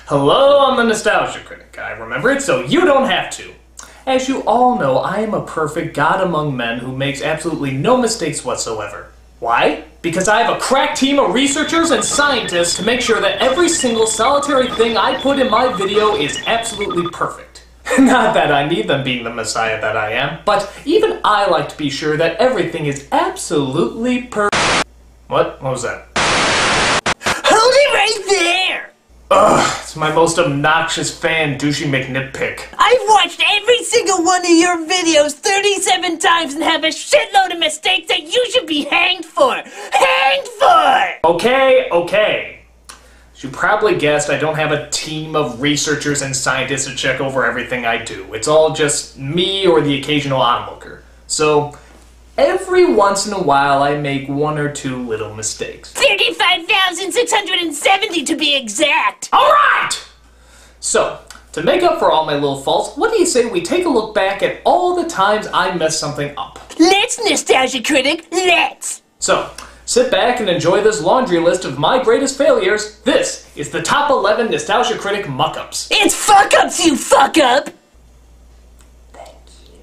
Hello, I'm the Nostalgia Critic. I remember it so you don't have to. As you all know, I am a perfect god among men who makes absolutely no mistakes whatsoever. Why? Because I have a crack team of researchers and scientists to make sure that every single solitary thing I put in my video is absolutely perfect. Not that I need them being the messiah that I am, but even I like to be sure that everything is absolutely perfect. What was that? Hold it right there! Ugh, it's my most obnoxious fan, Douchey McNitpick. I've watched every single one of your videos 37 times and have a shitload of mistakes that you should be hanged for! Hanged for! Okay. As you probably guessed, I don't have a team of researchers and scientists to check over everything I do. It's all just me or the occasional onlooker. So, every once in a while I make one or two little mistakes. 35,670 to be exact! Alright! So, to make up for all my little faults, what do you say we take a look back at all the times I messed something up? Let's, Nostalgia Critic, let's! So, sit back and enjoy this laundry list of my greatest failures. This is the top 11 Nostalgia Critic muck-ups. It's Fuckups, you fuck up! Thank you.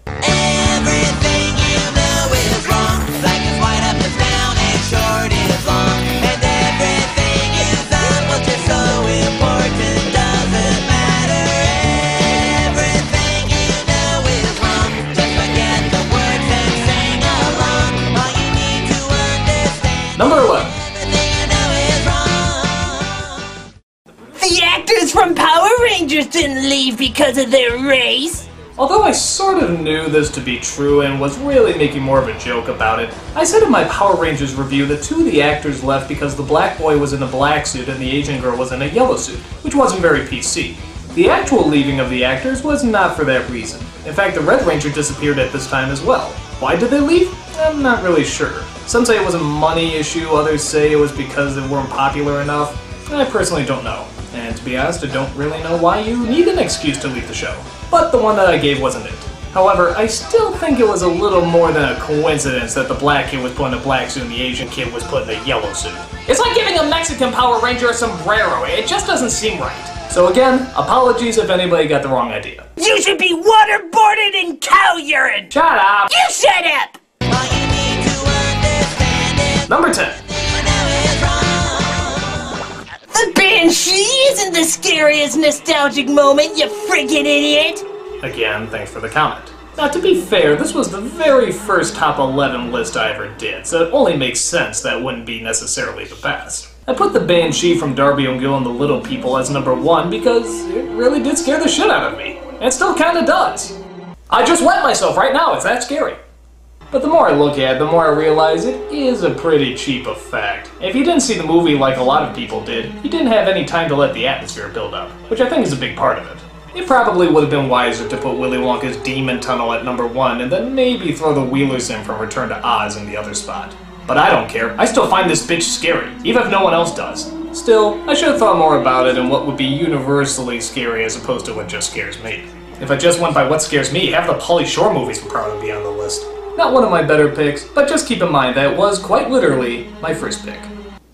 Everything you know is wrong. Black is white, up is down, and short is long. And everything is done was just so important, doesn't matter. Everything you know is wrong. Just forget the words and sing along. All you need to understand. Number 11. Everything you know is wrong. The actors from Power Rangers didn't leave because of their race. Although I sort of knew this to be true and was really making more of a joke about it, I said in my Power Rangers review that two of the actors left because the black boy was in a black suit and the Asian girl was in a yellow suit, which wasn't very PC. The actual leaving of the actors was not for that reason. In fact, the Red Ranger disappeared at this time as well. Why did they leave? I'm not really sure. Some say it was a money issue, others say it was because they weren't popular enough. I personally don't know. And to be honest, I don't really know why you need an excuse to leave the show. But the one that I gave wasn't it. However, I still think it was a little more than a coincidence that the black kid was put in a black suit and the Asian kid was put in a yellow suit. It's like giving a Mexican Power Ranger a sombrero. It just doesn't seem right. So again, apologies if anybody got the wrong idea. You should be waterboarded in cow urine! Shut up! You shut up! All you need to understand is Number 10. you know is wrong. The Banshee isn't the scariest nostalgic moment, you freaking idiot! Again, thanks for the comment. Now, to be fair, this was the very first top 11 list I ever did, so it only makes sense that wouldn't be necessarily the best. I put the Banshee from Darby O'Gill and the Little People as number 1 because it really did scare the shit out of me. And it still kinda does. I just wet myself right now, it's that scary. But the more I look at it, the more I realize it is a pretty cheap effect. If you didn't see the movie like a lot of people did, you didn't have any time to let the atmosphere build up, which I think is a big part of it. It probably would have been wiser to put Willy Wonka's Demon Tunnel at number 1 and then maybe throw the Wheelers in from Return to Oz in the other spot. But I don't care, I still find this bitch scary, even if no one else does. Still, I should have thought more about it and what would be universally scary as opposed to what just scares me. If I just went by what scares me, half the Pauly Shore movies would probably be on the list. Not one of my better picks, but just keep in mind that it was quite literally my first pick.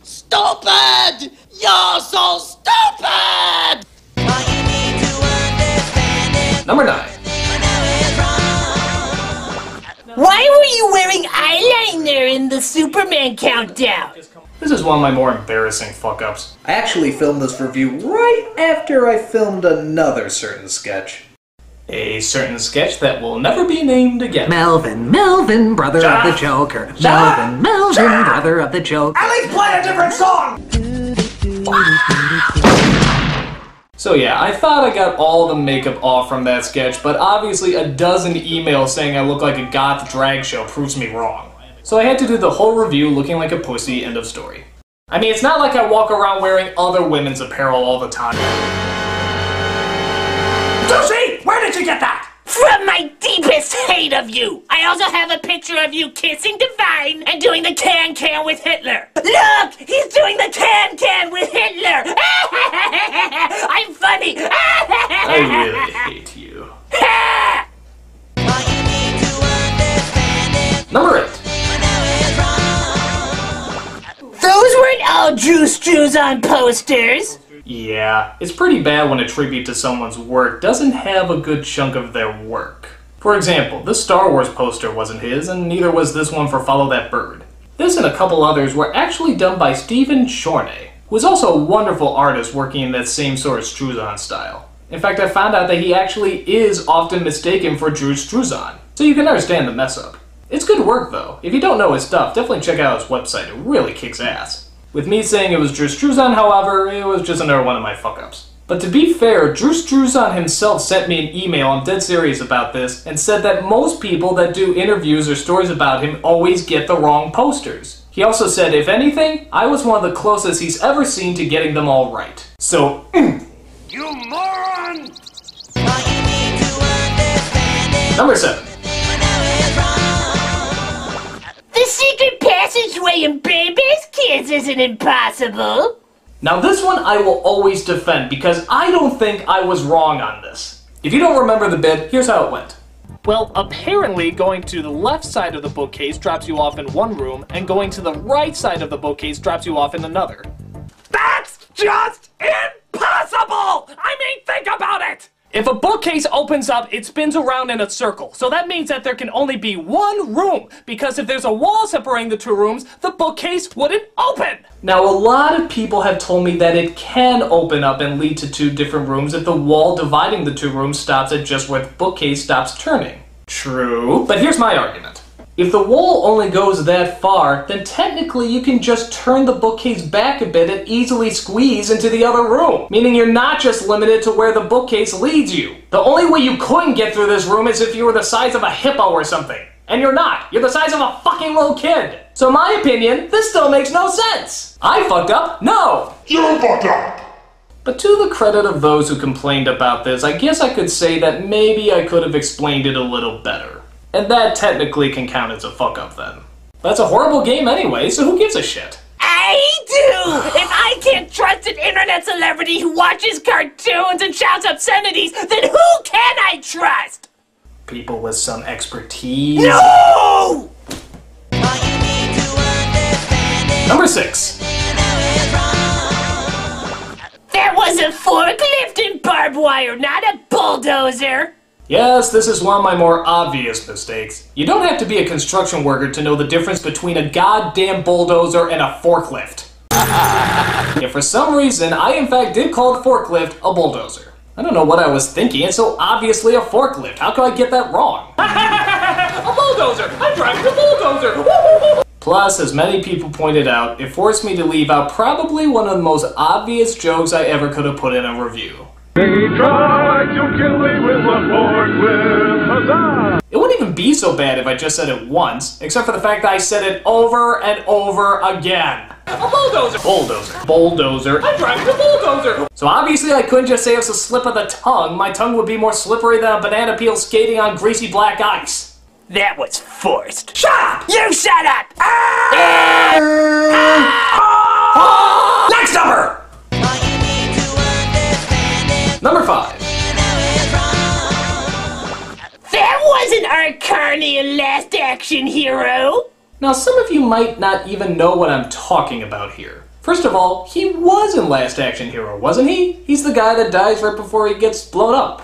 Stupid! You're so stupid! All you need to understand is Number 9. you know is wrong. Why were you wearing eyeliner in the Superman countdown? This is one of my more embarrassing fuck-ups. I actually filmed this review right after I filmed another certain sketch. A certain sketch that will never be named again. Melvin, brother of the Joker. Melvin, brother of the Joker. At least play a different song! So yeah, I thought I got all the makeup off from that sketch, but obviously a dozen emails saying I look like a goth drag show proves me wrong. So I had to do the whole review looking like a pussy, end of story. I mean, it's not like I walk around wearing other women's apparel all the time. Lucy! Where did you get that? From my deepest hate of you! I also have a picture of you kissing Divine and doing the can-can with Hitler. Look! He's doing the can-can with Hitler! I'm funny! I really hate you. All you need to understand is Number 8. you know is wrong. Those weren't all Drews on posters! Yeah, it's pretty bad when a tribute to someone's work doesn't have a good chunk of their work. For example, this Star Wars poster wasn't his, and neither was this one for Follow That Bird. This and a couple others were actually done by Stephen Chorney, who is also a wonderful artist working in that same sort of Struzan style. In fact, I found out that he actually is often mistaken for Drew Struzan, so you can understand the mess up. It's good work though. If you don't know his stuff, definitely check out his website, it really kicks ass. With me saying it was Drew Struzan, however, it was just another one of my fuck-ups. But to be fair, Drew Struzan himself sent me an email, I'm dead serious about this, and said that most people that do interviews or stories about him always get the wrong posters. He also said, if anything, I was one of the closest he's ever seen to getting them all right. So, You moron! Number 7. The secret passageway in Baby's Kids isn't impossible. Now this one I will always defend because I don't think I was wrong on this. If you don't remember the bit, here's how it went. Well, apparently going to the left side of the bookcase drops you off in one room, and going to the right side of the bookcase drops you off in another. That's just impossible! I mean, think about it! If a bookcase opens up, it spins around in a circle, so that means that there can only be one room, because if there's a wall separating the two rooms, the bookcase wouldn't open! Now, a lot of people have told me that it can open up and lead to two different rooms if the wall dividing the two rooms stops at just where the bookcase stops turning. True, but here's my argument. If the wall only goes that far, then technically you can just turn the bookcase back a bit and easily squeeze into the other room, meaning you're not just limited to where the bookcase leads you. The only way you couldn't get through this room is if you were the size of a hippo or something. And you're not. You're the size of a fucking little kid. So in my opinion, this still makes no sense. I fucked up? No. You fucked up! But to the credit of those who complained about this, I guess I could say that maybe I could have explained it a little better. And that technically can count as a fuck-up then. That's a horrible game anyway, so who gives a shit? I do! If I can't trust an internet celebrity who watches cartoons and shouts obscenities, then who can I trust? People with some expertise. No! Number 6. That was a forklift and barbed wire, not a bulldozer. Yes, this is one of my more obvious mistakes. You don't have to be a construction worker to know the difference between a goddamn bulldozer and a forklift. Yet for some reason, I in fact did call the forklift a bulldozer. I don't know what I was thinking, it's so obviously a forklift. How could I get that wrong? A bulldozer! I'm driving a bulldozer! Plus, as many people pointed out, it forced me to leave out probably one of the most obvious jokes I ever could have put in a review. They tried to kill me with a forklift, huzzah! It wouldn't even be so bad if I just said it once, except for the fact that I said it over and over again. A bulldozer! Bulldozer. Bulldozer. I'm driving a bulldozer! So obviously I couldn't just say it was a slip of the tongue. My tongue would be more slippery than a banana peel skating on greasy black ice. That was forced. Shut up! You shut up! Next number! Number 5. That wasn't our Carney in Last Action Hero. Now some of you might not even know what I'm talking about here. First of all, he was in Last Action Hero, wasn't he? He's the guy that dies right before he gets blown up.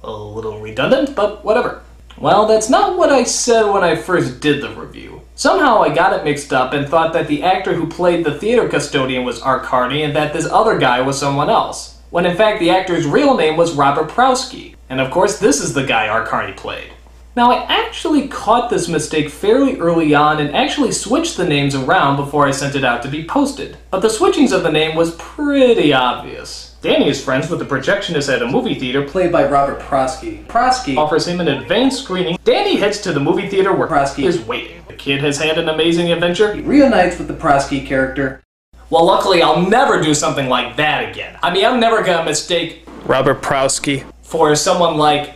A little redundant, but whatever. Well, that's not what I said when I first did the review. Somehow I got it mixed up and thought that the actor who played the theater custodian was Art Carney and that this other guy was someone else, when in fact the actor's real name was Robert Prowski. And of course this is the guy Art Carney played. Now I actually caught this mistake fairly early on and actually switched the names around before I sent it out to be posted. But the switchings of the name was pretty obvious. Danny is friends with the projectionist at a movie theater played by Robert Prowski. Prowski offers him an advanced screening. Danny heads to the movie theater where Prowski is waiting. The kid has had an amazing adventure. He reunites with the Prowski character. Well, luckily I'll never do something like that again. I mean, I'm never gonna mistake Robert Prowski for someone like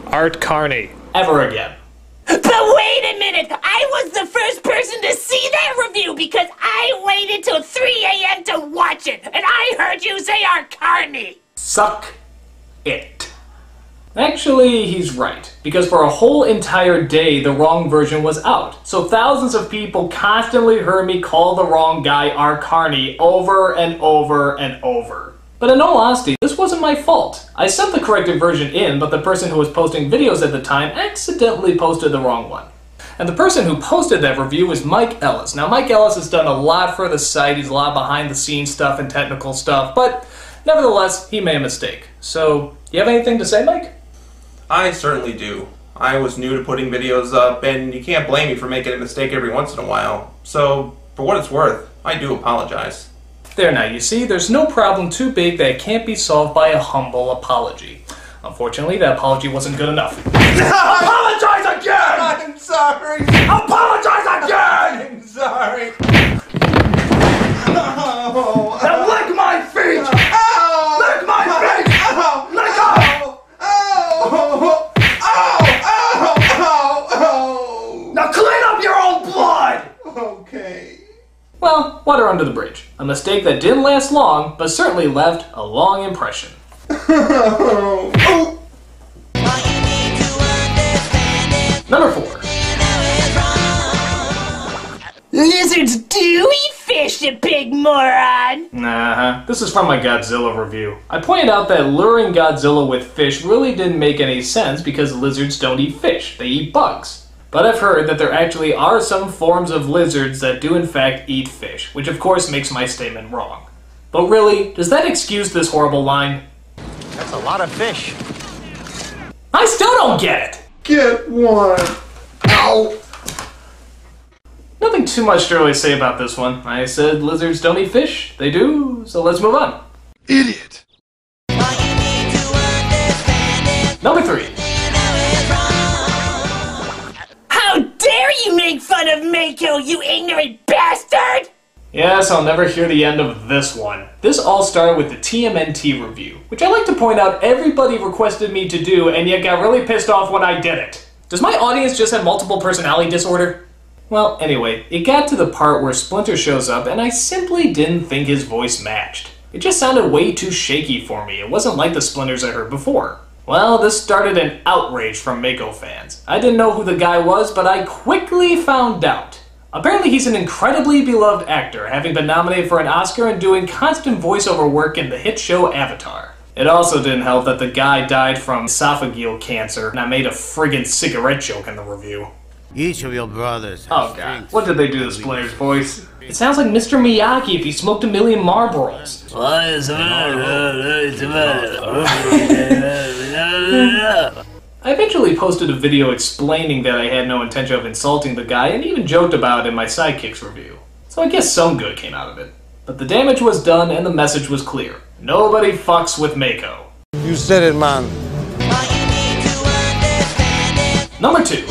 Art Carney ever again. But wait a minute! I was the first person to see that review because I waited till 3 a.m. to watch it, and I heard you say Art Carney! Suck it. Actually, he's right, because for a whole entire day the wrong version was out, so thousands of people constantly heard me call the wrong guy Art Carney over and over and over. But in all honesty, this wasn't my fault. I sent the corrected version in, but the person who was posting videos at the time accidentally posted the wrong one. And the person who posted that review was Mike Ellis. Now, Mike Ellis has done a lot for the site, he's a lot behind-the-scenes stuff and technical stuff, but nevertheless, he made a mistake. So, you have anything to say, Mike? I certainly do. I was new to putting videos up, and you can't blame me for making a mistake every once in a while. So, for what it's worth, I do apologize. There now, you see, there's no problem too big that can't be solved by a humble apology. Unfortunately, that apology wasn't good enough. Apologize again! I'm sorry! Apologize again! I'm sorry! Oh, Now lick my feet! Ow! Lick my feet! Ow! Lick up! Ow! Ow! Ow! Ow! Now clean up your own blood! Okay. Well, water under the bridge. A mistake that didn't last long, but certainly left a long impression. Oh. Number 4. Lizards do eat fish, you big moron! Nah, this is from my Godzilla review. I pointed out that luring Godzilla with fish really didn't make any sense because lizards don't eat fish, they eat bugs. But I've heard that there actually are some forms of lizards that do in fact eat fish, which of course makes my statement wrong. But really, does that excuse this horrible line? That's a lot of fish. I still don't get it! Get one. Ow. Nothing too much to really say about this one. I said lizards don't eat fish, they do, so let's move on. Idiot. Number 3. How dare you make fun of Mako, you ignorant bastard! Yes, I'll never hear the end of this one. This all started with the TMNT review, which I like to point out everybody requested me to do and yet got really pissed off when I did it. Does my audience just have multiple personality disorder? Well, anyway, it got to the part where Splinter shows up and I simply didn't think his voice matched. It just sounded way too shaky for me. It wasn't like the Splinters I heard before. Well, this started an outrage from Mako fans. I didn't know who the guy was, but I quickly found out. Apparently he's an incredibly beloved actor, having been nominated for an Oscar and doing constant voiceover work in the hit show Avatar. It also didn't help that the guy died from esophageal cancer, and I made a friggin' cigarette joke in the review. Each of your brothers. Oh god, what did they do to Splinter's voice? It sounds like Mr. Miyagi if he smoked a million Marlboros. I eventually posted a video explaining that I had no intention of insulting the guy and even joked about it in my Sidekicks review. So I guess some good came out of it. But the damage was done and the message was clear. Nobody fucks with Mako. You said it, man. Number 2.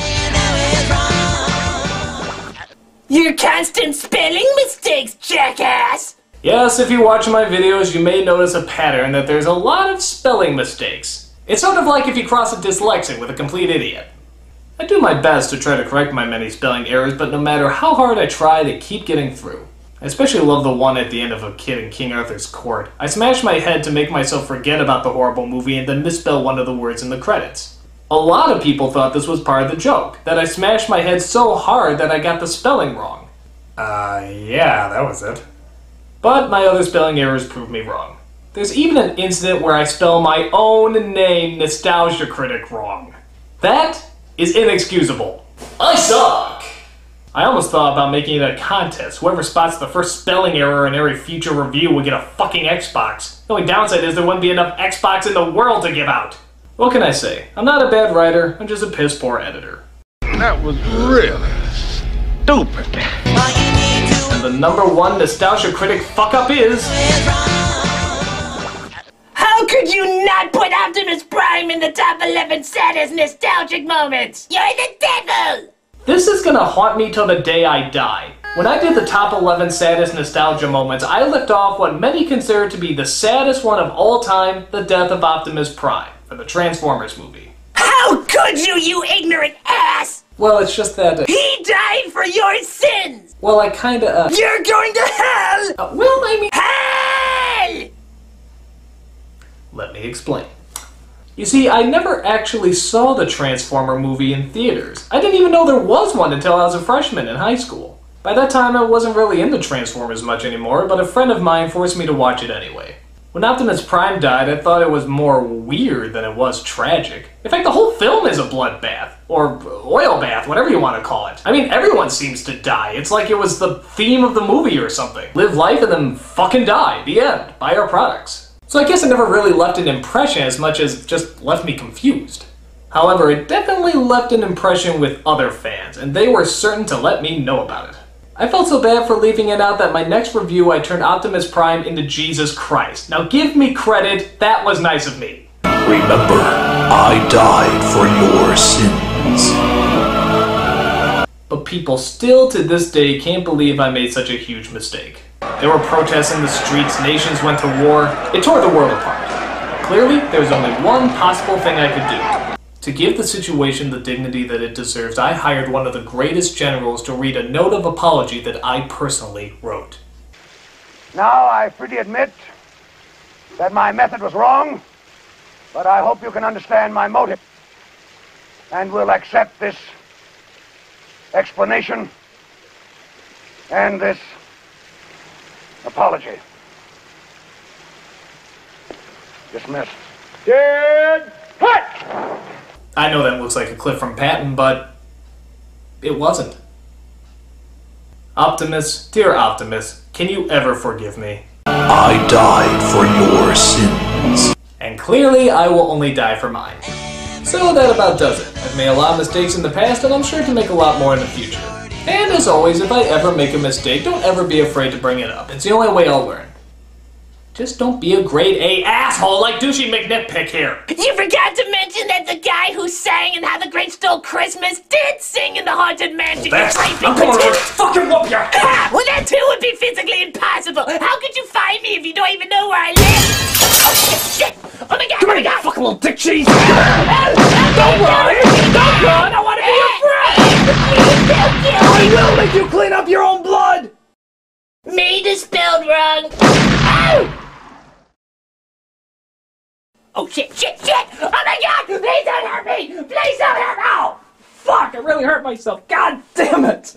Your constant spelling mistakes, jackass! Yes, if you watch my videos, you may notice a pattern that there's a lot of spelling mistakes. It's sort of like if you cross a dyslexic with a complete idiot. I do my best to try to correct my many spelling errors, but no matter how hard I try, they keep getting through. I especially love the one at the end of A Kid in King Arthur's Court. I smash my head to make myself forget about the horrible movie and then misspell one of the words in the credits. A lot of people thought this was part of the joke, that I smashed my head so hard that I got the spelling wrong. Yeah, that was it. But my other spelling errors proved me wrong. There's even an incident where I spell my own name, Nostalgia Critic, wrong. That is inexcusable. I suck! I almost thought about making it a contest. Whoever spots the first spelling error in every future review would get a fucking Xbox. The only downside is there wouldn't be enough Xbox in the world to give out. What can I say? I'm not a bad writer, I'm just a piss-poor editor. That was really stupid. And the number 1 Nostalgia Critic fuck-up is... How could you not put Optimus Prime in the top 11 saddest nostalgic moments? You're the devil! This is gonna haunt me till the day I die. When I did the top 11 saddest nostalgia moments, I left off what many consider to be the saddest one of all time, the death of Optimus Prime, for the Transformers movie. How could you, you ignorant ass? Well, it's just that... He died for your sins! well, I kinda, You're going to hell! well, I mean... Hell! Let me explain. You see, I never actually saw the Transformer movie in theaters. I didn't even know there was one until I was a freshman in high school. By that time, I wasn't really into Transformers much anymore, but a friend of mine forced me to watch it anyway. When Optimus Prime died, I thought it was more weird than it was tragic. In fact, the whole film is a bloodbath, or oil bath, whatever you want to call it. I mean, everyone seems to die. It's like it was the theme of the movie or something. Live life and then fucking die. The end. Buy our products. So I guess it never really left an impression as much as just left me confused. However, it definitely left an impression with other fans, and they were certain to let me know about it. I felt so bad for leaving it out that my next review I turned Optimus Prime into Jesus Christ. Now give me credit, that was nice of me. Remember, I died for your sins. But people still to this day can't believe I made such a huge mistake. There were protests in the streets, nations went to war, it tore the world apart. Clearly, there was only one possible thing I could do. To give the situation the dignity that it deserves, I hired one of the greatest generals to read a note of apology that I personally wrote. Now I freely admit that my method was wrong, but I hope you can understand my motive and will accept this explanation and this apology. Dismissed. Dead hut! I know that looks like a clip from Patton, but it wasn't. Optimus, dear Optimus, can you ever forgive me? I died for your sins. And clearly, I will only die for mine. So that about does it. I've made a lot of mistakes in the past, and I'm sure to make a lot more in the future. And as always, if I ever make a mistake, don't ever be afraid to bring it up. It's the only way I'll learn. Just don't be a grade A asshole like Douchey McNitpick here. You forgot to mention that the guy who sang and How the Grinch Stole Christmas did sing in the Haunted Mansion. I'm going to fucking whoop your ass! Well, that too would be physically impossible. How could you find me if you don't even know where I live? Oh, shit! Oh my god! Come here, you fucking little dick cheese! Don't run! Don't run! I want to be your friend! I will make you clean up your own blood! Made is spelled wrong. Ow! Oh shit, shit, shit! Oh my god! Please don't hurt me! Please don't hurt me! Ow! Fuck, I really hurt myself. God damn it!